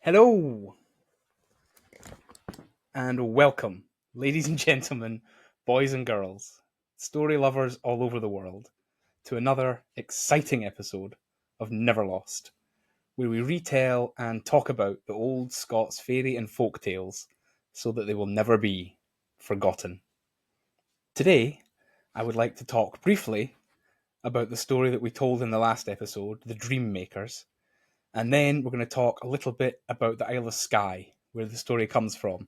Hello and welcome, ladies and gentlemen, boys and girls, story lovers all over the world, to another exciting episode of Never Lost, where we retell and talk about the old Scots fairy and folk tales so that they will never be forgotten. Today, I would like to talk briefly about the story that we told in the last episode, The Dream Makers, and then we're going to talk a little bit about the Isle of Skye, where the story comes from,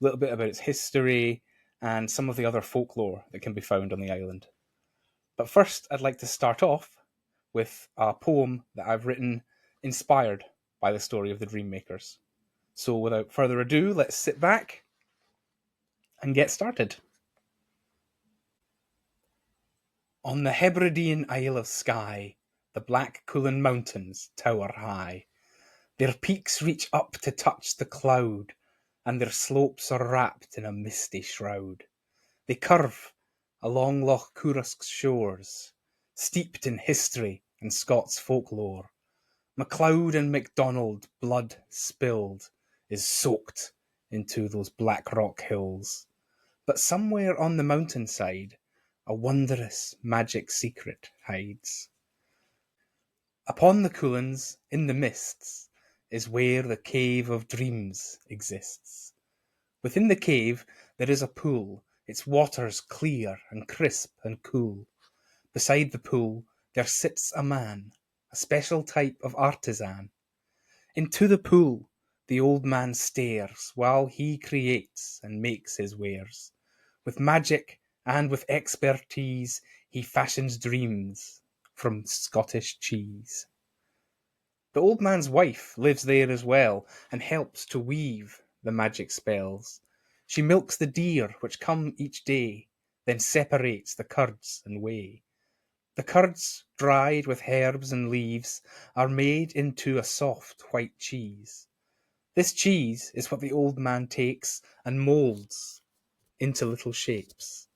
a little bit about its history, and some of the other folklore that can be found on the island. But first, I'd like to start off with a poem that I've written inspired by the story of the Dream Makers. So without further ado, let's sit back and get started. On the Hebridean Isle of Skye, the black Cuillin Mountains tower high. Their peaks reach up to touch the cloud, and their slopes are wrapped in a misty shroud. They curve along Loch Coruisk's shores, steeped in history and Scots folklore. MacLeod and MacDonald blood spilled is soaked into those black rock hills. But somewhere on the mountainside, a wondrous magic secret hides. Upon the Cuillins, in the mists, is where the Cave of Dreams exists. Within the cave there is a pool, its waters clear and crisp and cool. Beside the pool there sits a man, a special type of artisan. Into the pool the old man stares while he creates and makes his wares. With magic and with expertise he fashions dreams from Scottish cheese. The old man's wife lives there as well, and helps to weave the magic spells. She milks the deer which come each day, then separates the curds and whey. The curds, dried with herbs and leaves, are made into a soft white cheese. This cheese is what the old man takes and moulds into little shapes.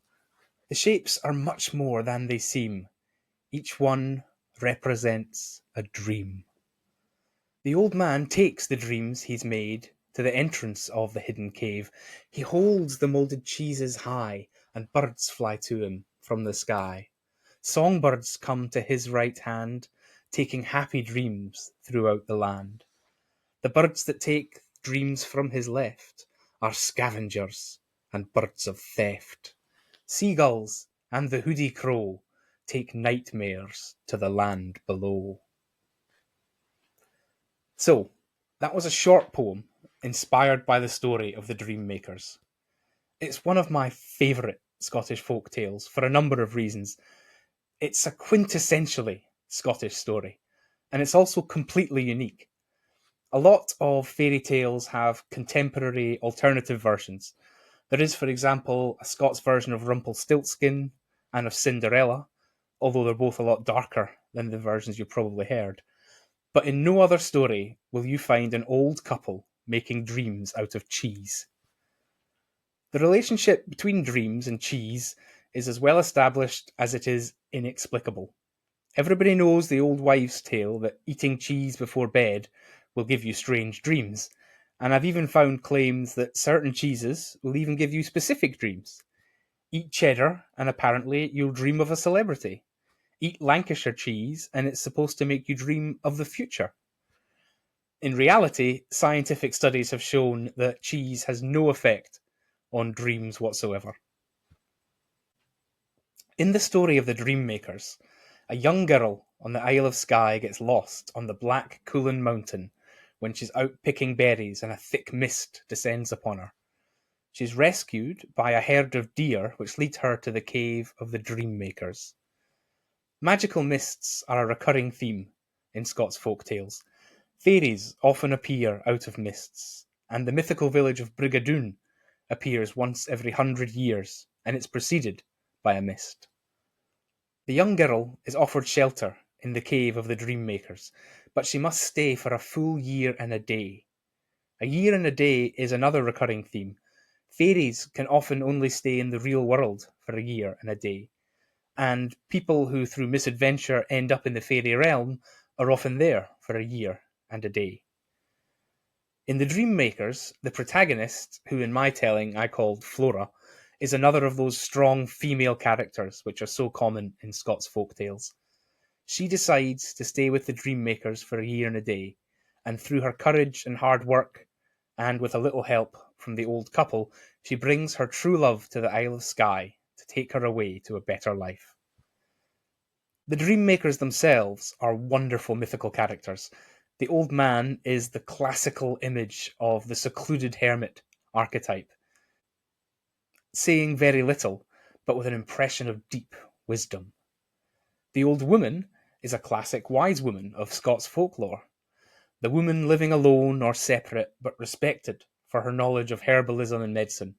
The shapes are much more than they seem. Each one represents a dream. The old man takes the dreams he's made to the entrance of the hidden cave. He holds the moulded cheeses high, and birds fly to him from the sky. Songbirds come to his right hand, taking happy dreams throughout the land. The birds that take dreams from his left are scavengers and birds of theft. Seagulls and the hoodie crow take nightmares to the land below. So, that was a short poem inspired by the story of the Dream Makers. It's one of my favourite Scottish folk tales for a number of reasons. It's a quintessentially Scottish story, and it's also completely unique. A lot of fairy tales have contemporary alternative versions. There is, for example, a Scots version of Rumpelstiltskin and of Cinderella, although they're both a lot darker than the versions you've probably heard. But in no other story will you find an old couple making dreams out of cheese. The relationship between dreams and cheese is as well established as it is inexplicable. Everybody knows the old wives' tale that eating cheese before bed will give you strange dreams, and I've even found claims that certain cheeses will even give you specific dreams. Eat cheddar, and apparently you'll dream of a celebrity. Eat Lancashire cheese, and it's supposed to make you dream of the future. In reality, scientific studies have shown that cheese has no effect on dreams whatsoever. In the story of the Dream Makers, a young girl on the Isle of Skye gets lost on the black Cuillin Mountain when she's out picking berries and a thick mist descends upon her. She's rescued by a herd of deer which lead her to the cave of the Dream Makers. Magical mists are a recurring theme in Scots folk tales. Fairies often appear out of mists, and the mythical village of Brigadoon appears once every 100 years, and it's preceded by a mist. The young girl is offered shelter in the cave of the Dream Makers, but she must stay for a full year and a day. A year and a day is another recurring theme. Fairies can often only stay in the real world for a year and a day, and people who through misadventure end up in the fairy realm are often there for a year and a day. In The Dream Makers, the protagonist, who in my telling I called Flora, is another of those strong female characters which are so common in Scots folk tales. She decides to stay with the Dream Makers for a year and a day, and through her courage and hard work, and with a little help from the old couple, she brings her true love to the Isle of Skye to take her away to a better life. The Dream Makers themselves are wonderful mythical characters. The old man is the classical image of the secluded hermit archetype, saying very little, but with an impression of deep wisdom. The old woman is a classic wise woman of Scots folklore, the woman living alone or separate but respected for her knowledge of herbalism and medicine.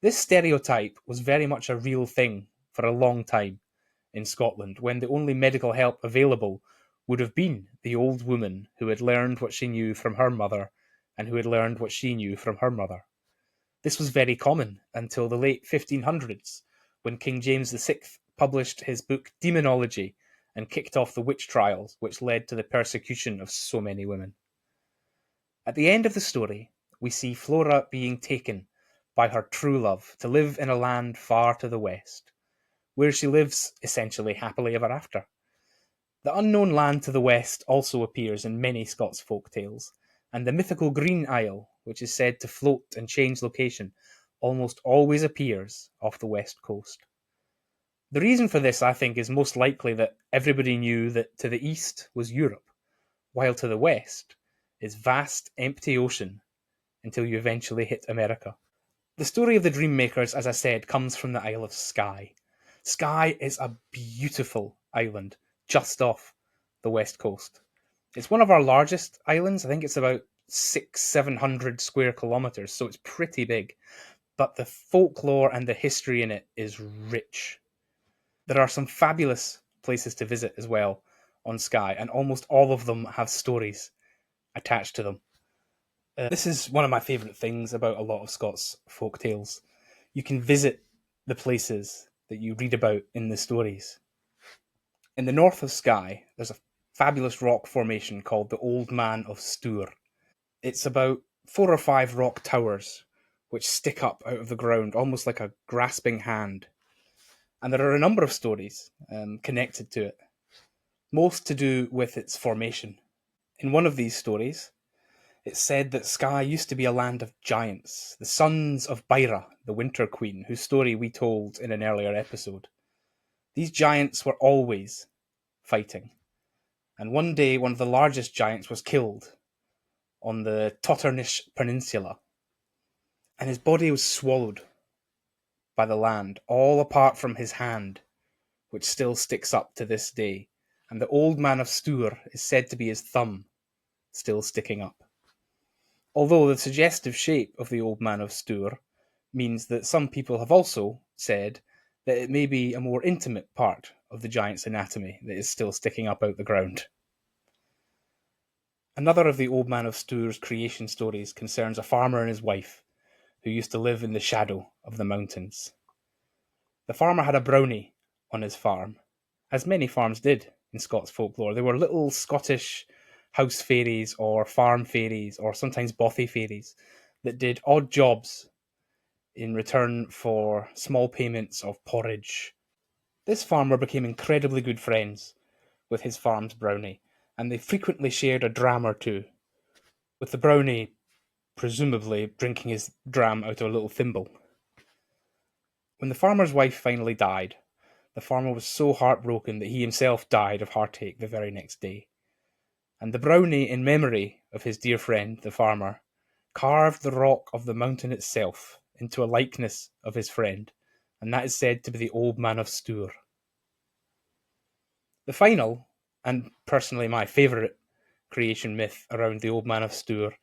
This stereotype was very much a real thing for a long time in Scotland, when the only medical help available would have been the old woman who had learned what she knew from her mother and who had learned what she knew from her mother. This was very common until the late 1500s, when King James VI published his book Demonology and kicked off the witch trials which led to the persecution of so many women. At the end of the story, we see Flora being taken by her true love to live in a land far to the west, where she lives essentially happily ever after. The unknown land to the west also appears in many Scots folk tales, and the mythical Green Isle, which is said to float and change location, almost always appears off the west coast. The reason for this, I think, is most likely that everybody knew that to the east was Europe, while to the west is vast, empty ocean until you eventually hit America. The story of the Dream Makers, as I said, comes from the Isle of Skye. Skye is a beautiful island just off the west coast. It's one of our largest islands. I think it's about 700 square kilometers, so it's pretty big. But the folklore and the history in it is rich. There are some fabulous places to visit as well on Skye, and almost all of them have stories attached to them. This is one of my favourite things about a lot of Scots folk tales. You can visit the places that you read about in the stories. In the north of Skye, there's a fabulous rock formation called the Old Man of Stour. It's about 4 or 5 rock towers which stick up out of the ground almost like a grasping hand. And there are a number of stories connected to it, most to do with its formation. In one of these stories, it's said that Skye used to be a land of giants, the sons of Beira, the Winter Queen, whose story we told in an earlier episode. These giants were always fighting, and one day one of the largest giants was killed on the Totternish Peninsula, and his body was swallowed by the land, all apart from his hand, which still sticks up to this day, and the Old Man of Stour is said to be his thumb, still sticking up. Although the suggestive shape of the Old Man of Stour means that some people have also said that it may be a more intimate part of the giant's anatomy that is still sticking up out the ground. Another of the Old Man of Stour's creation stories concerns a farmer and his wife who used to live in the shadow of the mountains. The farmer had a brownie on his farm, as many farms did in Scots folklore. They were little Scottish house fairies or farm fairies or sometimes bothy fairies that did odd jobs in return for small payments of porridge. This farmer became incredibly good friends with his farm's brownie, and they frequently shared a dram or two, with the brownie presumably drinking his dram out of a little thimble. When the farmer's wife finally died, the farmer was so heartbroken that he himself died of heartache the very next day. And the brownie, in memory of his dear friend, the farmer, carved the rock of the mountain itself into a likeness of his friend, and that is said to be the Old Man of Stour. The final, and personally my favourite, creation myth around the Old Man of Stour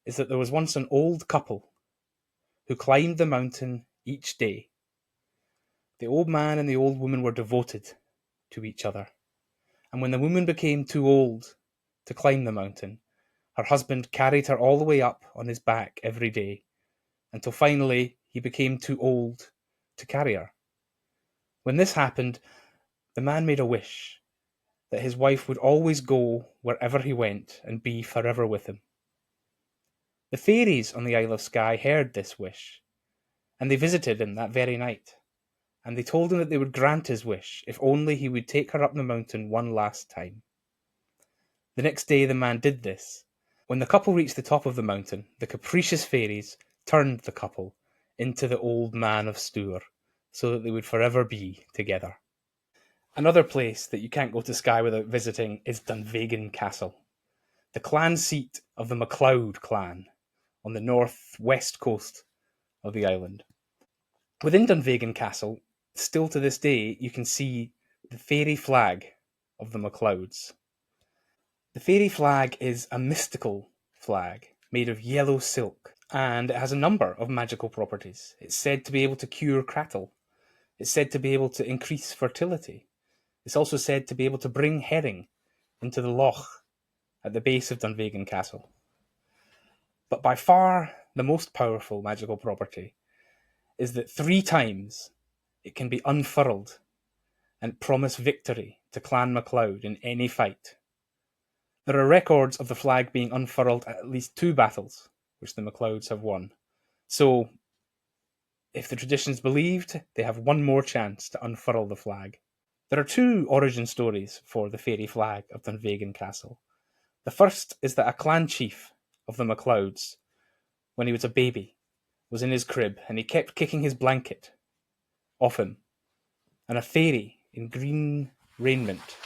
is that there was once an old couple who climbed the mountain each day. The old man and the old woman were devoted to each other, and when the woman became too old to climb the mountain, her husband carried her all the way up on his back every day, until finally he became too old to carry her. When this happened, the man made a wish that his wife would always go wherever he went and be forever with him. The fairies on the Isle of Skye heard this wish, and they visited him that very night, and they told him that they would grant his wish if only he would take her up the mountain one last time. The next day the man did this. When the couple reached the top of the mountain, the capricious fairies turned the couple into the old man of Stour, so that they would forever be together. Another place that you can't go to Skye without visiting is Dunvegan Castle, the clan seat of the MacLeod clan on the north-west coast of the island. Within Dunvegan Castle, still to this day, you can see the fairy flag of the MacLeods. The fairy flag is a mystical flag made of yellow silk, and it has a number of magical properties. It's said to be able to cure crattle. It's said to be able to increase fertility. It's also said to be able to bring herring into the loch at the base of Dunvegan Castle. But by far the most powerful magical property is that 3 times it can be unfurled and promise victory to Clan MacLeod in any fight. There are records of the flag being unfurled at least 2 battles, which the MacLeods have won. So, if the tradition's believed, they have one more chance to unfurl the flag. There are 2 origin stories for the fairy flag of Dunvegan Castle. The first is that a clan chief of the MacLeods, when he was a baby, was in his crib and he kept kicking his blanket off him, and a fairy in green raiment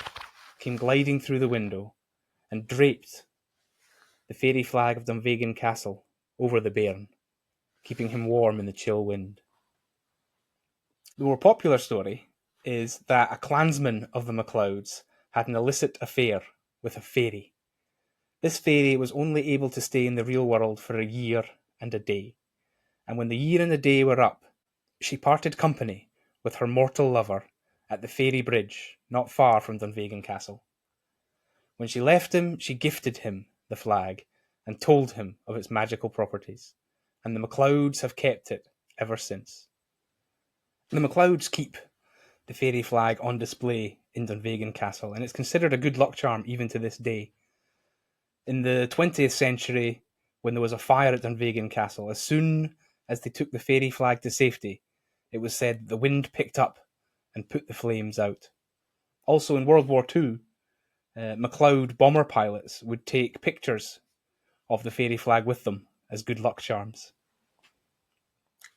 came gliding through the window and draped the fairy flag of Dunvegan Castle over the bairn, keeping him warm in the chill wind. The more popular story is that a clansman of the MacLeods had an illicit affair with a fairy. This fairy was only able to stay in the real world for a year and a day, and when the year and the day were up, she parted company with her mortal lover at the Fairy Bridge, not far from Dunvegan Castle. When she left him, she gifted him the flag and told him of its magical properties, and the MacLeods have kept it ever since. The MacLeods keep the fairy flag on display in Dunvegan Castle, and it's considered a good luck charm even to this day. In the 20th century, when there was a fire at Dunvegan Castle, as soon as they took the fairy flag to safety, it was said the wind picked up and put the flames out. Also in World War II, MacLeod bomber pilots would take pictures of the fairy flag with them as good luck charms.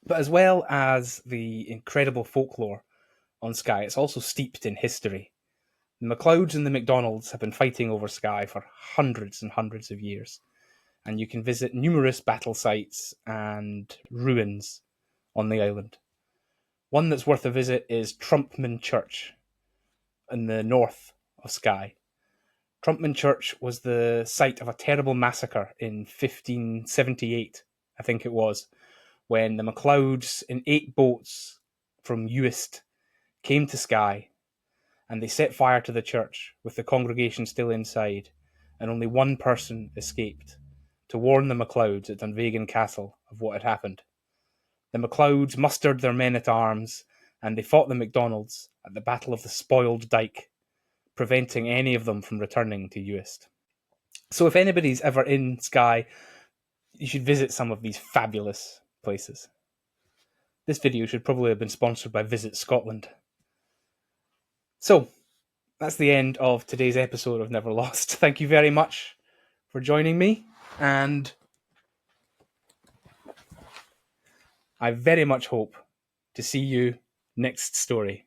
But as well as the incredible folklore on Skye, it's also steeped in history. The MacLeods and the MacDonalds have been fighting over Skye for hundreds and hundreds of years, and you can visit numerous battle sites and ruins on the island. One that's worth a visit is Trumpman Church in the north of Skye. Trumpman Church was the site of a terrible massacre in 1578, I think it was, when the MacLeods in 8 boats from Uist came to Skye, and they set fire to the church with the congregation still inside, and only one person escaped to warn the MacLeods at Dunvegan Castle of what had happened. The MacLeods mustered their men-at-arms, and they fought the MacDonalds at the Battle of the Spoiled Dyke, preventing any of them from returning to Uist. So if anybody's ever in Skye, you should visit some of these fabulous places. This video should probably have been sponsored by Visit Scotland. So, that's the end of today's episode of Never Lost. Thank you very much for joining me, and I very much hope to see you next story.